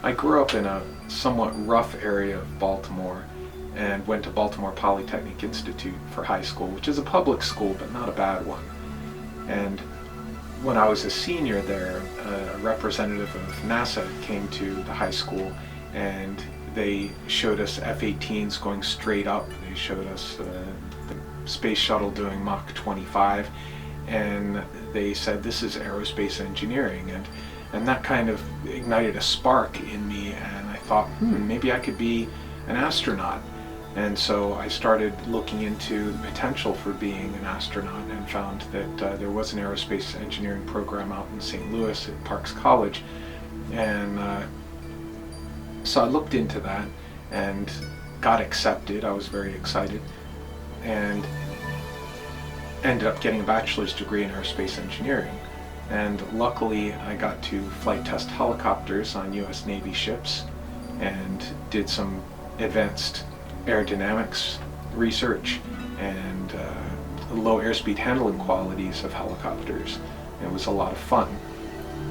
I grew up in a somewhat rough area of Baltimore and went to Baltimore Polytechnic Institute for high school, which is a public school, but not a bad one. And when I was a senior there, a representative of NASA came to the high school and they showed us F-18s going straight up. They showed us the space shuttle doing Mach 25, and they said, this is aerospace engineering. And that kind of ignited a spark in me, and I thought, maybe I could be an astronaut. And so I started looking into the potential for being an astronaut and found that there was an aerospace engineering program out in St. Louis at Parks College. And so I looked into that and got accepted. I was very excited and ended up getting a bachelor's degree in aerospace engineering. And luckily I got to flight test helicopters on US Navy ships and did some advanced aerodynamics research and low airspeed handling qualities of helicopters. It was a lot of fun.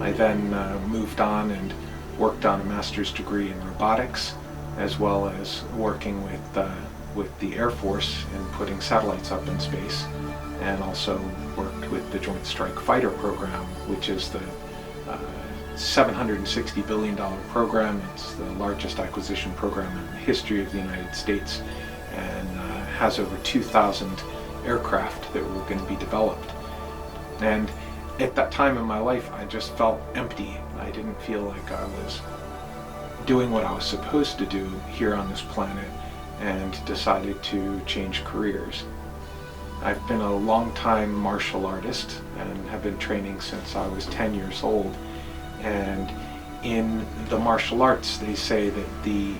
I then moved on and worked on a master's degree in robotics, as well as working with the Air Force in putting satellites up in space, and also worked with the Joint Strike Fighter program, which is the $760 billion program. It's the largest acquisition program in the history of the United States, and has over 2,000 aircraft that were going to be developed. And at that time in my life, I just felt empty. I didn't feel like I was doing what I was supposed to do here on this planet, and decided to change careers. I've been a long-time martial artist and have been training since I was 10 years old. And in the martial arts, they say that the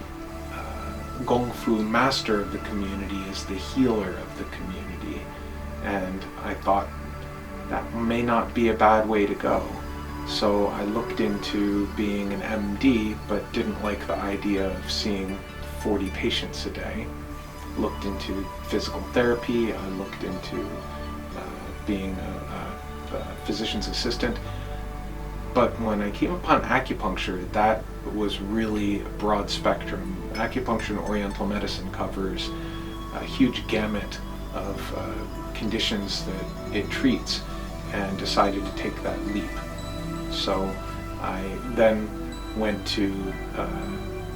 Kung Fu master of the community is the healer of the community. And I thought that may not be a bad way to go. So I looked into being an MD, but didn't like the idea of seeing 40 patients a day. Looked into physical therapy. I looked into being a physician's assistant. But when I came upon acupuncture, that was really a broad spectrum. Acupuncture and Oriental medicine covers a huge gamut of conditions that it treats, and decided to take that leap. So I then went to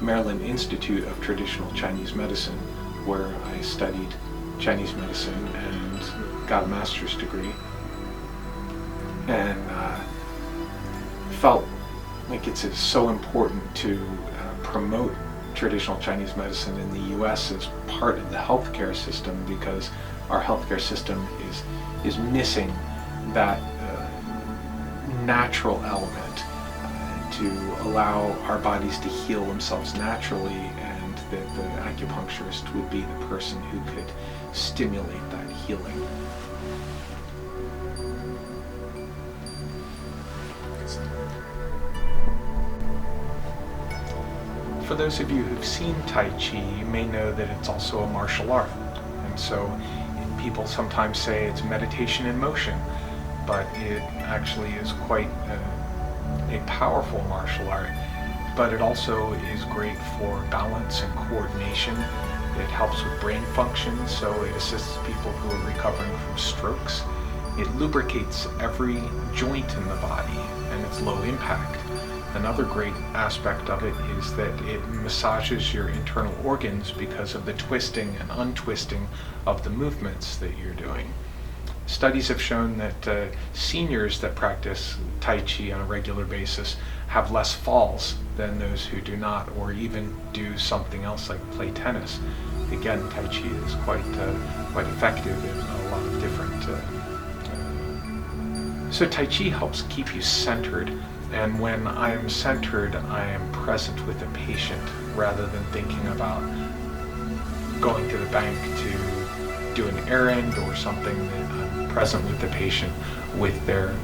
Maryland Institute of Traditional Chinese Medicine, where I studied Chinese medicine and got a master's degree, and felt like it's so important to promote traditional Chinese medicine in the U.S. as part of the healthcare system, because our healthcare system is missing that natural element to allow our bodies to heal themselves naturally, and that the acupuncturist would be the person who could stimulate that healing. For those of you who've seen Tai Chi, you may know that it's also a martial art. And so people sometimes say it's meditation in motion, but it actually is quite a powerful martial art. But it also is great for balance and coordination. It helps with brain function, so it assists people who are recovering from strokes. It lubricates every joint in the body, and it's low impact. Another great aspect of it is that it massages your internal organs because of the twisting and untwisting of the movements that you're doing. Studies have shown that seniors that practice Tai Chi on a regular basis have less falls than those who do not, or even do something else like play tennis. Again, Tai Chi is quite effective in a lot of different... So Tai Chi helps keep you centered. And when I am centered, I am present with the patient rather than thinking about going to the bank to do an errand or something. That I'm present with the patient with their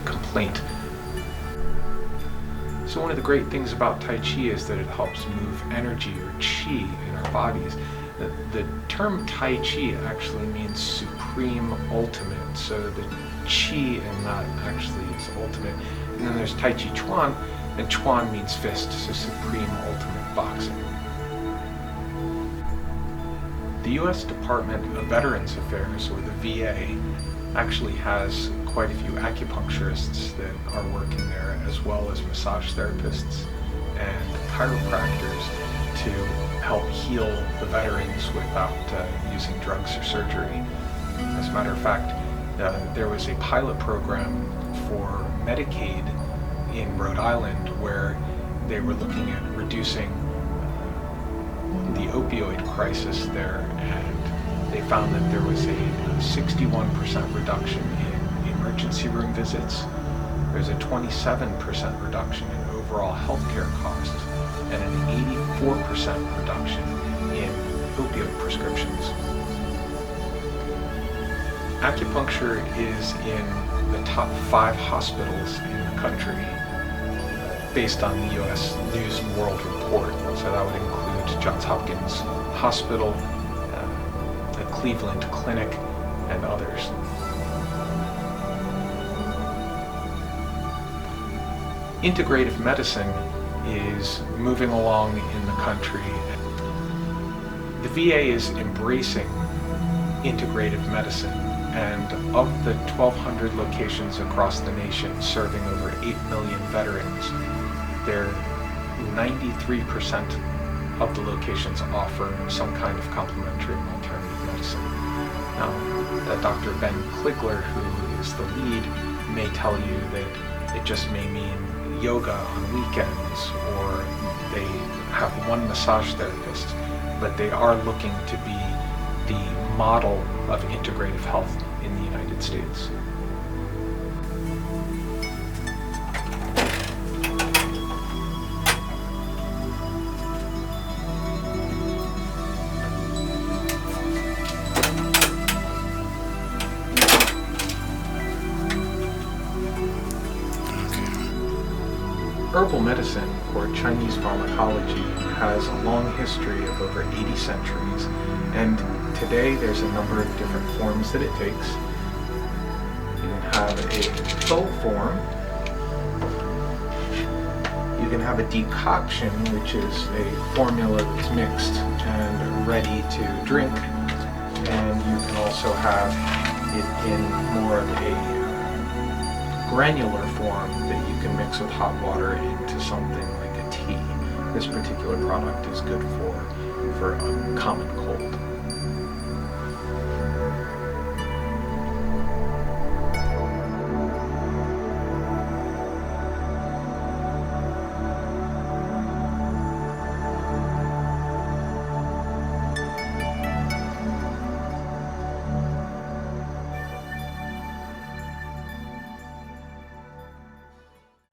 complaint. So one of the great things about Tai Chi is that it helps move energy or Qi in our bodies. The term Tai Chi actually means supreme ultimate, so the Qi in that actually is ultimate. And then there's Tai Chi Chuan, And Chuan means fist, so supreme ultimate boxing. The U.S. Department of Veterans Affairs, or the VA, actually has quite a few acupuncturists that are working there, as well as massage therapists and chiropractors to help heal the veterans without using drugs or surgery. As a matter of fact, there was a pilot program for Medicaid in Rhode Island where they were looking at reducing the opioid crisis there, and they found that there was a 61% reduction in emergency room visits. There's a 27% reduction in overall healthcare costs and an 84% reduction in opioid prescriptions. Acupuncture is in the top 5 hospitals in the country based on the U.S. News and World Report. So that would include Johns Hopkins Hospital, the Cleveland Clinic, and others. Integrative medicine is moving along in the country. The VA is embracing integrative medicine, and of the 1,200 locations across the nation serving over 8 million veterans, 93% of the locations offer some kind of complementary and alternative medicine. Now, Dr. Ben Kligler, who is the lead, may tell you that it just may mean yoga on weekends, or they have one massage therapist, but they are looking to be the model of integrative health in the United States. Herbal medicine, or Chinese pharmacology, has a long history of over 80 centuries, and today there's a number of different forms that it takes. You can have a pill form, you can have a decoction, which is a formula that's mixed and ready to drink, and you can also have it in more of a granular form that you can mix with hot water into something like a tea. This particular product is good for a common cold.